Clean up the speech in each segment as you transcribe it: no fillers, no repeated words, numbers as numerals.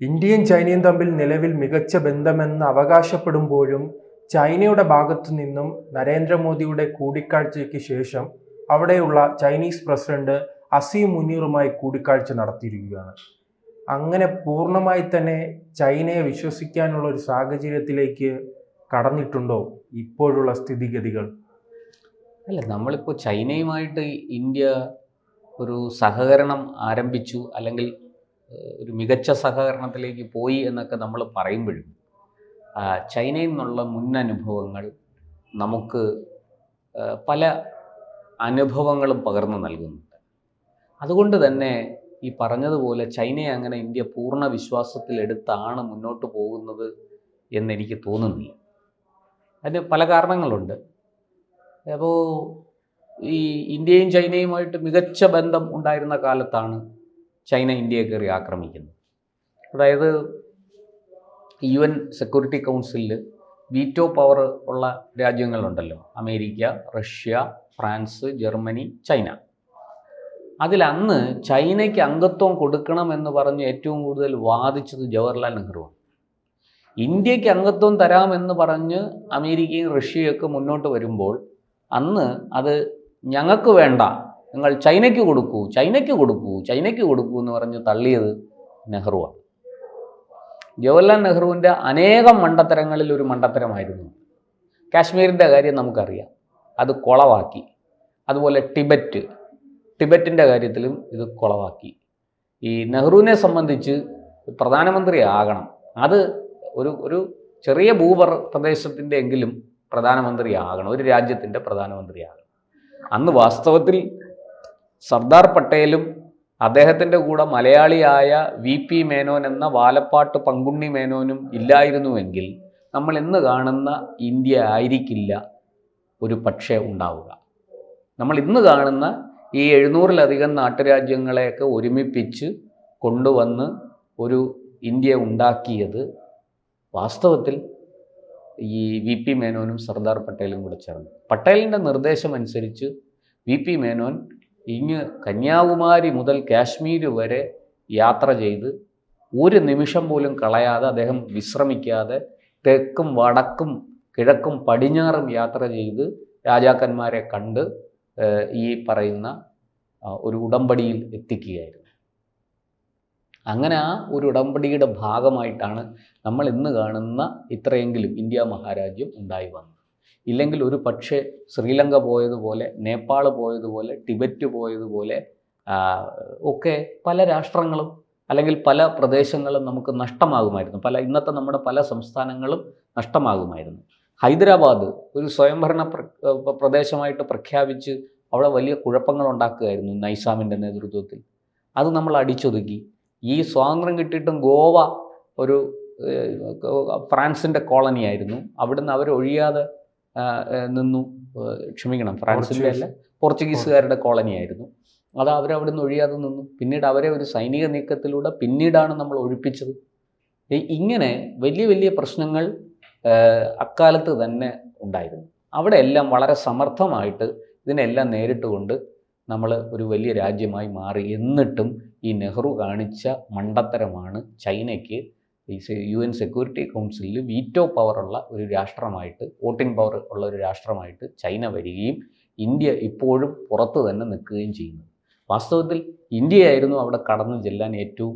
ഇന്ത്യയും ചൈനയും തമ്മിൽ നിലവിൽ മികച്ച ബന്ധമെന്ന് അവകാശപ്പെടുമ്പോഴും ചൈനയുടെ ഭാഗത്തു നിന്നും നരേന്ദ്രമോദിയുടെ കൂടിക്കാഴ്ചയ്ക്ക് ശേഷം അവിടെയുള്ള ചൈനീസ് പ്രസിഡന്റ് അസീം മുനീറുമായി കൂടിക്കാഴ്ച നടത്തിയിരിക്കുകയാണ്. അങ്ങനെ പൂർണ്ണമായി തന്നെ ചൈനയെ വിശ്വസിക്കാനുള്ള ഒരു സാഹചര്യത്തിലേക്ക് കടന്നിട്ടുണ്ടോ ഇപ്പോഴുള്ള സ്ഥിതിഗതികൾ? അല്ല, നമ്മളിപ്പോൾ ചൈനയുമായിട്ട് ഇന്ത്യ ഒരു സഹകരണം ആരംഭിച്ചു, അല്ലെങ്കിൽ ഒരു മികച്ച സഹകരണത്തിലേക്ക് പോയി എന്നൊക്കെ നമ്മൾ പറയുമ്പോഴും ചൈനയിൽ നിന്നുള്ള മുൻ അനുഭവങ്ങൾ നമുക്ക് പല അനുഭവങ്ങളും പകർന്നു നൽകുന്നുണ്ട്. അതുകൊണ്ട് തന്നെ ഈ പറഞ്ഞതുപോലെ ചൈനയെ അങ്ങനെ ഇന്ത്യ പൂർണ്ണ വിശ്വാസത്തിലെടുത്താണ് മുന്നോട്ട് പോകുന്നത് എന്നെനിക്ക് തോന്നുന്നില്ല. അതിന് പല കാരണങ്ങളുണ്ട്. അപ്പോൾ ഈ ഇന്ത്യയും ചൈനയുമായിട്ട് മികച്ച ബന്ധം ഉണ്ടായിരുന്ന കാലത്താണ് ചൈന ഇന്ത്യയെ കയറി ആക്രമിക്കുന്നത്. അതായത് UN സെക്യൂരിറ്റി കൗൺസിലിൽ വീറ്റോ പവർ ഉള്ള രാജ്യങ്ങളുണ്ടല്ലോ, America, Russia, France, Germany, China. അതിലന്ന് ചൈനയ്ക്ക് അംഗത്വം കൊടുക്കണമെന്ന് പറഞ്ഞ് ഏറ്റവും കൂടുതൽ വാദിച്ചത് ജവഹർലാൽ നെഹ്റുവാണ്. ഇന്ത്യക്ക് അംഗത്വം തരാമെന്ന് പറഞ്ഞ് അമേരിക്കയും റഷ്യയൊക്കെ മുന്നോട്ട് വരുമ്പോൾ അന്ന് അത് ഞങ്ങൾക്ക് വേണ്ട, നിങ്ങൾ ചൈനയ്ക്ക് കൊടുക്കൂ, ചൈനയ്ക്ക് കൊടുക്കൂ, ചൈനയ്ക്ക് കൊടുക്കൂ എന്ന് പറഞ്ഞ് തള്ളിയത് നെഹ്റുവാണ്. ജവഹർലാൽ നെഹ്റുവിൻ്റെ അനേകം മണ്ടത്തരങ്ങളിൽ ഒരു മണ്ടത്തരമായിരുന്നു കാശ്മീരിൻ്റെ കാര്യം. നമുക്കറിയാം, അത് കുളവാക്കി. അതുപോലെ ടിബറ്റിൻ്റെ കാര്യത്തിലും ഇത് കുളവാക്കി. ഈ നെഹ്റുവിനെ സംബന്ധിച്ച് പ്രധാനമന്ത്രി ആകണം, അത് ഒരു ചെറിയ ഭൂപ്രദേശത്തിൻ്റെ എങ്കിലും പ്രധാനമന്ത്രി ആകണം, ഒരു രാജ്യത്തിൻ്റെ പ്രധാനമന്ത്രി ആകണം. അന്ന് വാസ്തവത്തിൽ സർദാർ പട്ടേലും അദ്ദേഹത്തിൻ്റെ കൂടെ മലയാളിയായ VP മേനോൻ എന്ന വാലപ്പാട്ട് പങ്കുണ്ണി മേനോനും ഇല്ലായിരുന്നുവെങ്കിൽ നമ്മൾ ഇന്ന് കാണുന്ന ഇന്ത്യ ആയിരിക്കില്ല ഒരു പക്ഷേ ഉണ്ടാവുക. നമ്മൾ ഇന്ന് കാണുന്ന ഈ 700-ലധികം നാട്ടുരാജ്യങ്ങളെയൊക്കെ ഒരുമിപ്പിച്ച് കൊണ്ടുവന്ന് ഒരു ഇന്ത്യ ഉണ്ടാക്കിയത് വാസ്തവത്തിൽ ഈ VP മേനോനും സർദാർ പട്ടേലും കൂടെ ചേർന്നു. പട്ടേലിൻ്റെ നിർദ്ദേശമനുസരിച്ച് VP മേനോൻ ഇങ്ങ് കന്യാകുമാരി മുതൽ കാശ്മീർ വരെ യാത്ര ചെയ്ത് ഒരു നിമിഷം പോലും കളയാതെ, അദ്ദേഹം വിശ്രമിക്കാതെ തെക്കും വടക്കും കിഴക്കും പടിഞ്ഞാറും യാത്ര ചെയ്ത് രാജാക്കന്മാരെ കണ്ട് ഈ പറയുന്ന ഒരു ഉടമ്പടിയിൽ എത്തിക്കുകയായിരുന്നു. അങ്ങനെ ആ ഒരു ഉടമ്പടിയുടെ ഭാഗമായിട്ടാണ് നമ്മൾ ഇന്ന് കാണുന്ന ഇത്രയെങ്കിലും ഇന്ത്യ മഹാരാജ്യം ഉണ്ടായി വന്നത്. ഇല്ലെങ്കിൽ ഒരു പക്ഷേ ശ്രീലങ്ക പോയതുപോലെ, നേപ്പാൾ പോയതുപോലെ, ടിബറ്റ് പോയതുപോലെ ഒക്കെ പല രാഷ്ട്രങ്ങളും അല്ലെങ്കിൽ പല പ്രദേശങ്ങളും നമുക്ക് നഷ്ടമാകുമായിരുന്നു. ഇന്നത്തെ നമ്മുടെ പല സംസ്ഥാനങ്ങളും നഷ്ടമാകുമായിരുന്നു. ഹൈദരാബാദ് ഒരു സ്വയംഭരണ പ്രദേശമായിട്ട് പ്രഖ്യാപിച്ച് അവിടെ വലിയ കുഴപ്പങ്ങൾ ഉണ്ടാക്കുകയായിരുന്നു നൈസാമിൻ്റെ നേതൃത്വത്തിൽ. അത് നമ്മൾ അടിച്ചൊതുക്കി. ഈ സ്വാതന്ത്ര്യം കിട്ടിയിട്ടും ഗോവ ഒരു ഫ്രാൻസിൻ്റെ കോളനിയായിരുന്നു. അവിടുന്ന് അവരൊഴിയാതെ നിന്നു. ക്ഷമിക്കണം, ഫ്രാൻസിൻ്റെ അല്ല, പോർച്ചുഗീസുകാരുടെ കോളനിയായിരുന്നു. അത് അവരവിടുന്ന് ഒഴിയാതെ നിന്നു. പിന്നീട് അവരെ ഒരു സൈനിക നീക്കത്തിലൂടെ പിന്നീടാണ് നമ്മൾ ഒഴിപ്പിച്ചത്. ഇങ്ങനെ വലിയ വലിയ പ്രശ്നങ്ങൾ അക്കാലത്ത് തന്നെ ഉണ്ടായിരുന്നു. അവിടെ എല്ലാം വളരെ സമർത്ഥമായിട്ട് ഇതിനെല്ലാം നേരിട്ടുകൊണ്ട് നമ്മൾ ഒരു വലിയ രാജ്യമായി മാറി. എന്നിട്ടും ഈ നെഹ്റു കാണിച്ച മണ്ടത്തരമാണ് ചൈനയ്ക്ക് UN സെക്യൂരിറ്റി കൗൺസിലിൽ വീറ്റോ പവറുള്ള ഒരു രാഷ്ട്രമായിട്ട്, വോട്ടിംഗ് പവർ ഉള്ള ഒരു രാഷ്ട്രമായിട്ട് ചൈന വരികയും ഇന്ത്യ ഇപ്പോഴും പുറത്ത് തന്നെ നിൽക്കുകയും ചെയ്യുന്നത്. വാസ്തവത്തിൽ ഇന്ത്യയായിരുന്നു അവിടെ കടന്നു ചെല്ലാൻ ഏറ്റവും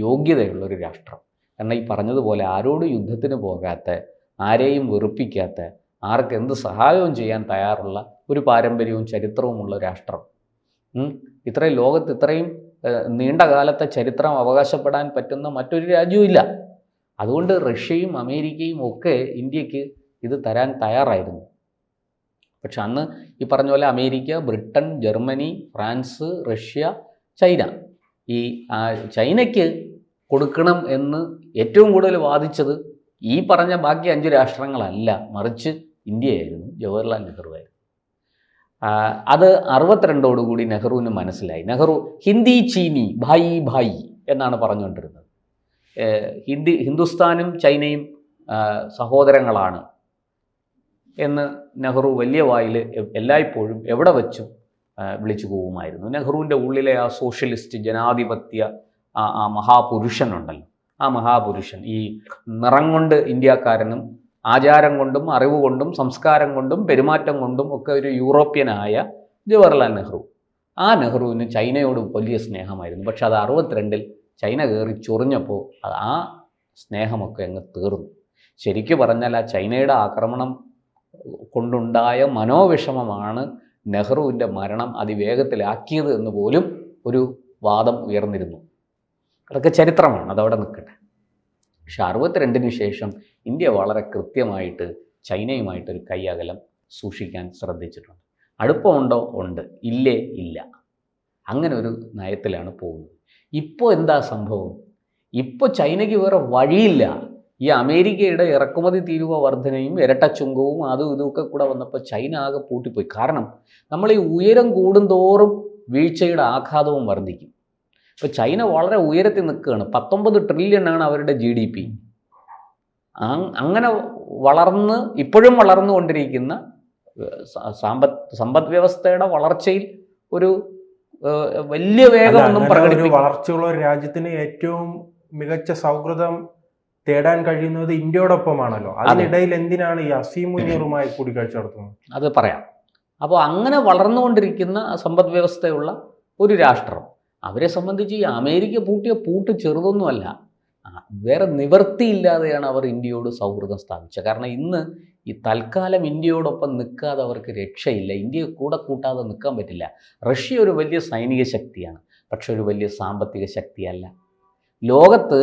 യോഗ്യതയുള്ളൊരു രാഷ്ട്രം. കാരണം ഈ പറഞ്ഞതുപോലെ ആരോടും യുദ്ധത്തിന് പോകാത്ത, ആരെയും വെറുപ്പിക്കാത്ത, ആർക്ക് എന്ത് സഹായവും ചെയ്യാൻ തയ്യാറുള്ള ഒരു പാരമ്പര്യവും ചരിത്രവുമുള്ള രാഷ്ട്രം. ഇത്രയും ലോകത്ത് ഇത്രയും നീണ്ട കാലത്തെ ചരിത്രം അവകാശപ്പെടാൻ പറ്റുന്ന മറ്റൊരു രാജ്യവും ഇല്ല. അതുകൊണ്ട് റഷ്യയും അമേരിക്കയും ഒക്കെ ഇന്ത്യക്ക് ഇത് തരാൻ തയ്യാറായിരുന്നു. പക്ഷെ അന്ന് ഈ പറഞ്ഞ പോലെ America, Britain, Germany, France, Russia, China, ഈ ചൈനയ്ക്ക് കൊടുക്കണം എന്ന് ഏറ്റവും കൂടുതൽ വാദിച്ചത് ഈ പറഞ്ഞ ബാക്കി 5 രാഷ്ട്രങ്ങളല്ല, മറിച്ച് ഇന്ത്യയായിരുന്നു, ജവഹർലാൽ നെഹ്റുവായിരുന്നു. അത് 62ഓടുകൂടി നെഹ്റുവിന് മനസ്സിലായി. നെഹ്റു ഹിന്ദി ചീനി ഭായി ഭായി എന്നാണ് പറഞ്ഞുകൊണ്ടിരുന്നത്. ഹിന്ദുസ്ഥാനും ചൈനയും സഹോദരങ്ങളാണ് എന്ന് നെഹ്റു വലിയ വായിൽ എല്ലായ്പ്പോഴും എവിടെ വച്ചും വിളിച്ചു പോകുമായിരുന്നു. നെഹ്റുവിൻ്റെ ഉള്ളിലെ ആ സോഷ്യലിസ്റ്റ് ജനാധിപത്യ ആ മഹാപുരുഷനുണ്ടല്ലോ, ആ മഹാപുരുഷൻ, ഈ നിറം കൊണ്ട് ഇന്ത്യക്കാരനും ആചാരം കൊണ്ടും അറിവ് കൊണ്ടും സംസ്കാരം കൊണ്ടും പെരുമാറ്റം കൊണ്ടും ഒക്കെ ഒരു യൂറോപ്യനായ ജവഹർലാൽ നെഹ്റു. ആ നെഹ്റുവിന് ചൈനയോട് വലിയ സ്നേഹമായിരുന്നു. പക്ഷെ അത് 62-ൽ ചൈന കയറി ചൊറിഞ്ഞപ്പോൾ ആ സ്നേഹമൊക്കെ അങ്ങ് തീർന്നു. ശരിക്കു പറഞ്ഞാൽ ആ ചൈനയുടെ ആക്രമണം കൊണ്ടുണ്ടായ മനോവിഷമമാണ് നെഹ്റുവിൻ്റെ മരണം അതിവേഗത്തിലാക്കിയത് എന്ന് പോലും ഒരു വാദം ഉയർന്നിരുന്നു. അതൊക്കെ ചരിത്രമാണ്, അതവിടെ നിൽക്കട്ടെ. പക്ഷെ 62-ന് ശേഷം ഇന്ത്യ വളരെ കൃത്യമായിട്ട് ചൈനയുമായിട്ടൊരു കൈയകലം സൂക്ഷിക്കാൻ ശ്രദ്ധിച്ചിട്ടുണ്ട്. അടുപ്പമുണ്ടോ? ഉണ്ട്. ഇല്ലേ? ഇല്ല. അങ്ങനെ ഒരു നയത്തിലാണ് പോകുന്നത്. ഇപ്പോൾ എന്താ സംഭവം? ഇപ്പോൾ ചൈനയ്ക്ക് വേറെ വഴിയില്ല. ഈ അമേരിക്കയുടെ ഇറക്കുമതി തീരുവ വർധനയും ഇരട്ടച്ചുങ്കവും അതും ഇതുമൊക്കെ കൂടെ വന്നപ്പോൾ ചൈന ആകെ പൂട്ടിപ്പോയി. കാരണം നമ്മൾ ഈ ഉയരം കൂടുന്തോറും വീഴ്ചയുടെ ആഘാതവും വർദ്ധിക്കും. ഇപ്പോൾ ചൈന വളരെ ഉയരത്തിൽ നിൽക്കുകയാണ്. 19 ട്രില്യണാണ് അവരുടെ GDP. അങ്ങനെ ഇപ്പോഴും വളർന്നുകൊണ്ടിരിക്കുന്ന സമ്പദ് വ്യവസ്ഥയുടെ വളർച്ചയിൽ ഒരു വലിയ വേഗമൊന്നും പ്രകടിപ്പിക്കും. വളർച്ചയുള്ള ഒരു രാജ്യത്തിന് ഏറ്റവും മികച്ച സൗഹൃദം തേടാൻ കഴിയുന്നത് ഇന്ത്യയോടൊപ്പമാണല്ലോ. അതിനിടയിൽ എന്തിനാണ് ഈ അസീം മുനീറുമായി കൂടിക്കാഴ്ച നടത്തുന്നത്? അത് പറയാം. അപ്പോൾ അങ്ങനെ വളർന്നുകൊണ്ടിരിക്കുന്ന സമ്പദ് വ്യവസ്ഥയുള്ള ഒരു രാഷ്ട്രം, അവരെ സംബന്ധിച്ച് ഈ അമേരിക്ക പൂട്ടിയ പൂട്ട് ചെറുതൊന്നുമല്ല. വേറെ നിവൃത്തിയില്ലാതെയാണ് അവർ ഇന്ത്യയോട് സൗഹൃദം സ്ഥാപിച്ചത്. കാരണം ഇന്ന് ഈ തൽക്കാലം ഇന്ത്യയോടൊപ്പം നിൽക്കാതെ അവർക്ക് രക്ഷയില്ല. ഇന്ത്യയെ കൂടെ കൂട്ടാതെ നിൽക്കാൻ പറ്റില്ല. റഷ്യ ഒരു വലിയ സൈനിക ശക്തിയാണ്, പക്ഷെ ഒരു വലിയ സാമ്പത്തിക ശക്തിയല്ല. ലോകത്ത്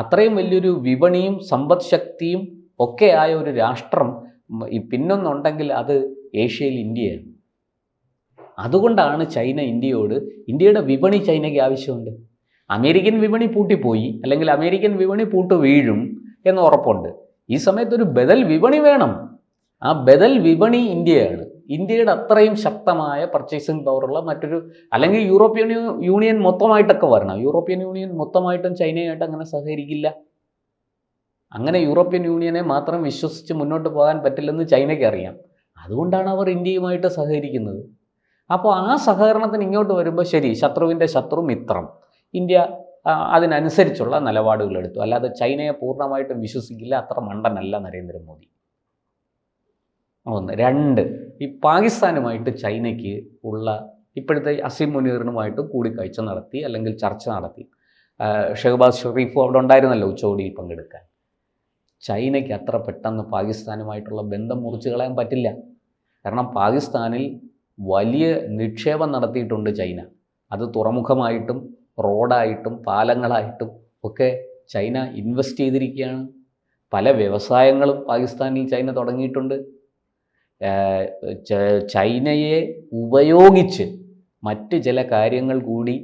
അത്രയും വലിയൊരു വിപണിയും സമ്പദ് ശക്തിയും ഒക്കെ ആയ ഒരു രാഷ്ട്രം പിന്നൊന്നുണ്ടെങ്കിൽ അത് ഏഷ്യയിൽ ഇന്ത്യയാണ്. അതുകൊണ്ടാണ് ചൈന ഇന്ത്യയുടെ വിപണി ചൈനയ്ക്ക് ആവശ്യമുണ്ട്. അമേരിക്കൻ വിപണി പൂട്ടിപ്പോയി, അല്ലെങ്കിൽ അമേരിക്കൻ വിപണി പൂട്ട് വീഴും എന്ന് ഉറപ്പുണ്ട്. ഈ സമയത്തൊരു ബദൽ വിപണി വേണം. ആ ബദൽ വിപണി ഇന്ത്യയാണ്. ഇന്ത്യയുടെ അത്രയും ശക്തമായ പർച്ചേസിംഗ് പവറുള്ള മറ്റൊരു, അല്ലെങ്കിൽ യൂറോപ്യൻ യൂണിയൻ മൊത്തമായിട്ടൊക്കെ വരണം. യൂറോപ്യൻ യൂണിയൻ മൊത്തമായിട്ടും ചൈനയായിട്ട് അങ്ങനെ സഹകരിക്കില്ല. അങ്ങനെ യൂറോപ്യൻ യൂണിയനെ മാത്രം വിശ്വസിച്ച് മുന്നോട്ട് പോകാൻ പറ്റില്ലെന്ന് ചൈനയ്ക്ക് അറിയാം. അതുകൊണ്ടാണ് അവർ ഇന്ത്യയുമായിട്ട് സഹകരിക്കുന്നത്. അപ്പോൾ ആ സഹകരണത്തിന് ഇങ്ങോട്ട് വരുമ്പോൾ ശരി, ശത്രുവിൻ്റെ ശത്രു മിത്രം, ഇന്ത്യ അതിനനുസരിച്ചുള്ള നിലപാടുകൾ എടുത്തു. അല്ലാതെ ചൈനയെ പൂർണ്ണമായിട്ടും വിശ്വസിക്കില്ല. അത്ര മണ്ടനല്ല നരേന്ദ്രമോദി. 1. 2, ഈ പാകിസ്ഥാനുമായിട്ട് ചൈനയ്ക്ക് ഉള്ള ഇപ്പോഴത്തെ അസീം മുനീറിനുമായിട്ട് കൂടിക്കാഴ്ച നടത്തി, അല്ലെങ്കിൽ ചർച്ച നടത്തി. ഷഹബാസ് ഷെറീഫും അവിടെ ഉണ്ടായിരുന്നല്ലോ ഉച്ചകോടിയിൽ പങ്കെടുക്കാൻ. ചൈനയ്ക്ക് അത്ര പെട്ടെന്ന് പാകിസ്ഥാനുമായിട്ടുള്ള ബന്ധം മുറിച്ച് കളയാൻ പറ്റില്ല. കാരണം പാകിസ്ഥാനിൽ വലിയ നിക്ഷേപം നടത്തിയിട്ടുണ്ട് ചൈന. അത് തുറമുഖമായിട്ടും റോഡായിട്ടും പാലങ്ങളായിട്ടും ഒക്കെ ചൈന ഇൻവെസ്റ്റ് ചെയ്തിരിക്കുകയാണ്. പല വ്യവസായങ്ങളും പാകിസ്ഥാനിൽ ചൈന തുടങ്ങിയിട്ടുണ്ട്. ചൈനയെ ഉപയോഗിച്ച് മറ്റ് ചില കാര്യങ്ങൾ കൂടി,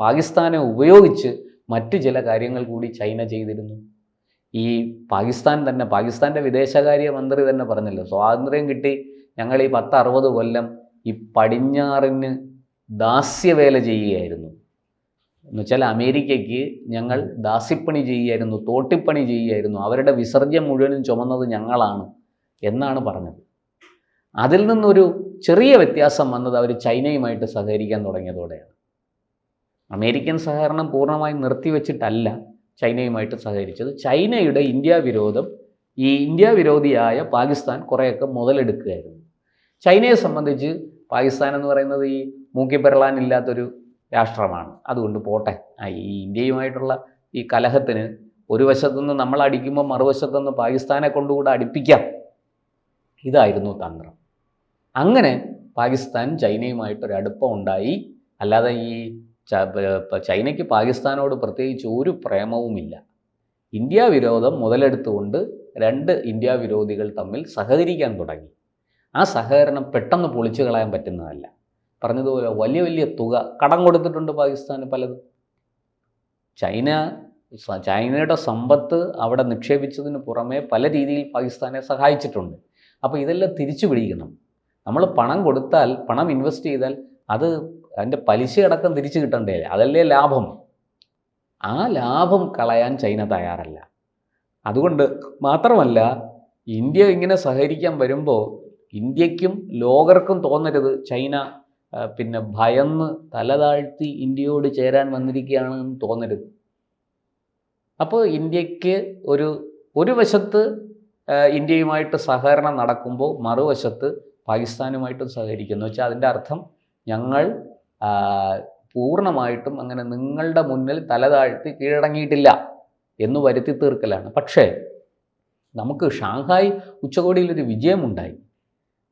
പാകിസ്ഥാനെ ഉപയോഗിച്ച് മറ്റ് ചില കാര്യങ്ങൾ കൂടി ചൈന ചെയ്തിരുന്നു. ഈ പാകിസ്ഥാൻ്റെ വിദേശകാര്യ മന്ത്രി തന്നെ പറഞ്ഞല്ലോ, സ്വാതന്ത്ര്യം കിട്ടി ഞങ്ങൾ ഈ 10-60 കൊല്ലം ഈ പടിഞ്ഞാറിന് ദാസ്യവേല ചെയ്യുകയായിരുന്നു. എന്നുവെച്ചാൽ അമേരിക്കയ്ക്ക് ഞങ്ങൾ ദാസ്യപ്പണി ചെയ്യുകയായിരുന്നു, തോട്ടിപ്പണി ചെയ്യുകയായിരുന്നു, അവരുടെ വിസർജ്യം മുഴുവനും ചുമന്നത് ഞങ്ങളാണ് എന്നാണ് പറഞ്ഞത്. അതിൽ നിന്നൊരു ചെറിയ വ്യത്യാസം വന്നത് അവർ ചൈനയുമായിട്ട് സഹകരിക്കാൻ തുടങ്ങിയതോടെയാണ്. അമേരിക്കൻ സഹകരണം പൂർണ്ണമായും നിർത്തിവെച്ചിട്ടല്ല ചൈനയുമായിട്ട് സഹകരിച്ചത്. ചൈനയുടെ ഇന്ത്യ വിരോധിയായ പാകിസ്ഥാൻ കുറേയൊക്കെ മുതലെടുക്കുകയായിരുന്നു. ചൈനയെ സംബന്ധിച്ച് പാകിസ്ഥാൻ എന്ന് പറയുന്നത് ഈ മൂക്കിപ്പെരളാനില്ലാത്തൊരു രാഷ്ട്രമാണ്. അതുകൊണ്ട് പോട്ടെ, ഈ ഇന്ത്യയുമായിട്ടുള്ള ഈ കലഹത്തിന് ഒരു വശത്തുനിന്ന് നമ്മൾ അടിക്കുമ്പോൾ മറുവശത്തുനിന്ന് പാകിസ്ഥാനെ കൊണ്ടുകൂടെ അടിപ്പിക്കാം, ഇതായിരുന്നു തന്ത്രം. അങ്ങനെ പാകിസ്ഥാൻ ചൈനയുമായിട്ടൊരടുപ്പം ഉണ്ടായി. അല്ലാതെ ഈ ചൈനയ്ക്ക് പാകിസ്ഥാനോട് പ്രത്യേകിച്ച് ഒരു പ്രേമവുമില്ല. ഇന്ത്യ വിരോധം മുതലെടുത്തുകൊണ്ട് 2 ഇന്ത്യ വിരോധികൾ തമ്മിൽ സഹകരിക്കാൻ തുടങ്ങി. ആ സഹകരണം പെട്ടെന്ന് പൊളിച്ചു കളയാൻ പറ്റുന്നതല്ല. പറഞ്ഞതുപോലെ വലിയ വലിയ തുക കടം കൊടുത്തിട്ടുണ്ട് പാകിസ്ഥാന് പലതും. ചൈനയുടെ സമ്പത്ത് അവിടെ നിക്ഷേപിച്ചതിന് പുറമെ പല രീതിയിൽ പാകിസ്ഥാനെ സഹായിച്ചിട്ടുണ്ട്. അപ്പോൾ ഇതെല്ലാം തിരിച്ചു പിടിക്കണം. നമ്മൾ പണം കൊടുത്താൽ, പണം ഇൻവെസ്റ്റ് ചെയ്താൽ അത് അതിൻ്റെ പലിശയടക്കം തിരിച്ചു കിട്ടണ്ടേ? അതല്ലേ ലാഭം. ആ ലാഭം കളയാൻ ചൈന തയ്യാറല്ല. അതുകൊണ്ട് മാത്രമല്ല, ഇന്ത്യ ഇങ്ങനെ സഹകരിക്കാൻ വരുമ്പോൾ ഇന്ത്യക്കും ലോകർക്കും തോന്നരുത് ചൈന ഭയന്ന് തല താഴ്ത്തി ഇന്ത്യയോട് ചേരാൻ വന്നിരിക്കുകയാണെന്ന് തോന്നരുത്. അപ്പോൾ ഇന്ത്യക്ക് ഒരു വശത്ത് ഇന്ത്യയുമായിട്ട് സഹകരണം നടക്കുമ്പോൾ മറുവശത്ത് പാകിസ്ഥാനുമായിട്ടും സഹകരിക്കുന്നു വെച്ചാൽ അതിൻ്റെ അർത്ഥം ഞങ്ങൾ പൂർണ്ണമായിട്ടും അങ്ങനെ നിങ്ങളുടെ മുന്നിൽ തല താഴ്ത്തി കീഴടങ്ങിയിട്ടില്ല എന്ന് വരുത്തി തീർക്കലാണ്. പക്ഷേ നമുക്ക് ഷാങ്ഹായ് ഉച്ചകോടിയിലൊരു വിജയമുണ്ടായി.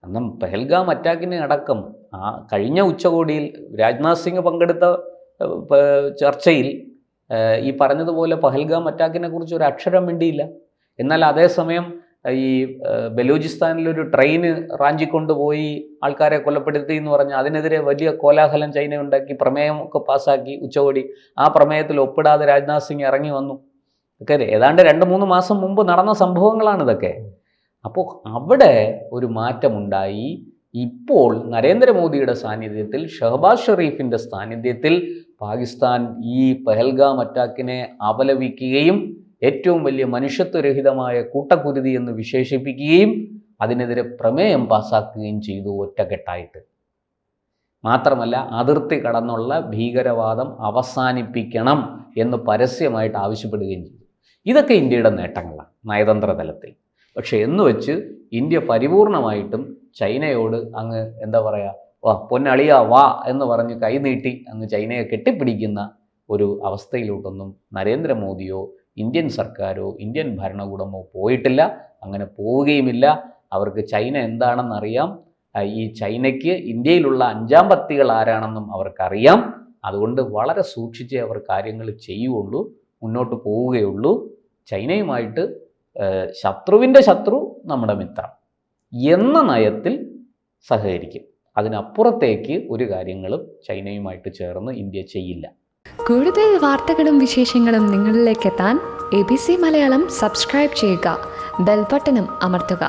അന്ന് പെഹൽഗാം അറ്റാക്കിന് അടക്കം കഴിഞ്ഞ ഉച്ചകോടിയിൽ രാജ്നാഥ് സിംഗ് പങ്കെടുത്ത ചർച്ചയിൽ ഈ പറഞ്ഞതുപോലെ പഹൽഗാം അറ്റാക്കിനെ കുറിച്ച് ഒരു അക്ഷരം മിണ്ടിയില്ല. എന്നാൽ അതേസമയം ഈ ബലൂചിസ്ഥാനിലൊരു ട്രെയിന് റാഞ്ചിക്കൊണ്ടുപോയി ആൾക്കാരെ കൊലപ്പെടുത്തി എന്ന് പറഞ്ഞാൽ അതിനെതിരെ വലിയ കോലാഹലം ചൈന ഉണ്ടാക്കി പ്രമേയമൊക്കെ പാസ്സാക്കി ഉച്ചകോടി. ആ പ്രമേയത്തിൽ ഒപ്പിടാതെ രാജ്നാഥ് സിംഗ് ഇറങ്ങി വന്നു. ഒക്കെ ഏതാണ്ട് 2-3 മാസം മുമ്പ് നടന്ന സംഭവങ്ങളാണ് ഇതൊക്കെ. അപ്പോൾ അവിടെ ഒരു മാറ്റമുണ്ടായി. ഇപ്പോൾ നരേന്ദ്രമോദിയുടെ സാന്നിധ്യത്തിൽ, ഷഹബാസ് ഷെറീഫിൻ്റെ സാന്നിധ്യത്തിൽ പാകിസ്ഥാൻ ഈ പെഹൽഗാം അറ്റാക്കിനെ അപലപിക്കുകയും ഏറ്റവും വലിയ മനുഷ്യത്വരഹിതമായ കൂട്ടക്കുരുതി എന്ന് വിശേഷിപ്പിക്കുകയും അതിനെതിരെ പ്രമേയം പാസ്സാക്കുകയും ചെയ്തു ഒറ്റക്കെട്ടായിട്ട്. മാത്രമല്ല അതിർത്തി കടന്നുള്ള ഭീകരവാദം അവസാനിപ്പിക്കണം എന്ന് പരസ്യമായിട്ട് ആവശ്യപ്പെടുകയും ചെയ്തു. ഇതൊക്കെ ഇന്ത്യയുടെ നേട്ടങ്ങളാണ് നയതന്ത്ര തലത്തിൽ. പക്ഷേ എന്ന് വെച്ച് ഇന്ത്യ പരിപൂർണമായിട്ടും ചൈനയോട് അങ്ങ് എന്താ പറയുക, വാ പൊന്നളിയാ വാ എന്ന് പറഞ്ഞ് കൈനീട്ടി അങ്ങ് ചൈനയെ കെട്ടിപ്പിടിക്കുന്ന ഒരു അവസ്ഥയിലോട്ടൊന്നും നരേന്ദ്രമോദിയോ ഇന്ത്യൻ സർക്കാരോ ഇന്ത്യൻ ഭരണകൂടമോ പോയിട്ടില്ല. അങ്ങനെ പോവുകയുമില്ല. അവർക്ക് ചൈന എന്താണെന്നറിയാം. ഈ ചൈനയ്ക്ക് ഇന്ത്യയിലുള്ള 5ാം പത്തികൾ ആരാണെന്നും അവർക്കറിയാം. അതുകൊണ്ട് വളരെ സൂക്ഷിച്ചേ അവർ കാര്യങ്ങൾ ചെയ്യുകയുള്ളൂ, മുന്നോട്ട് പോവുകയുള്ളൂ. ചൈനയുമായിട്ട് ശത്രുവിൻ്റെ ശത്രു നമ്മുടെ മിത്രം എന്ന നയത്തിൽ സഹകരിക്കും. അതിനപ്പുറത്തേക്ക് ഒരു കാര്യങ്ങളും ചൈനയുമായിട്ട് ചേർന്ന് ഇന്ത്യ ചെയ്യില്ല. കൂടുതൽ വാർത്തകളും വിശേഷങ്ങളും നിങ്ങളിലേക്ക് എത്താൻ ABC മലയാളം സബ്സ്ക്രൈബ് ചെയ്യുക, ബെൽ ബട്ടണും അമർത്തുക.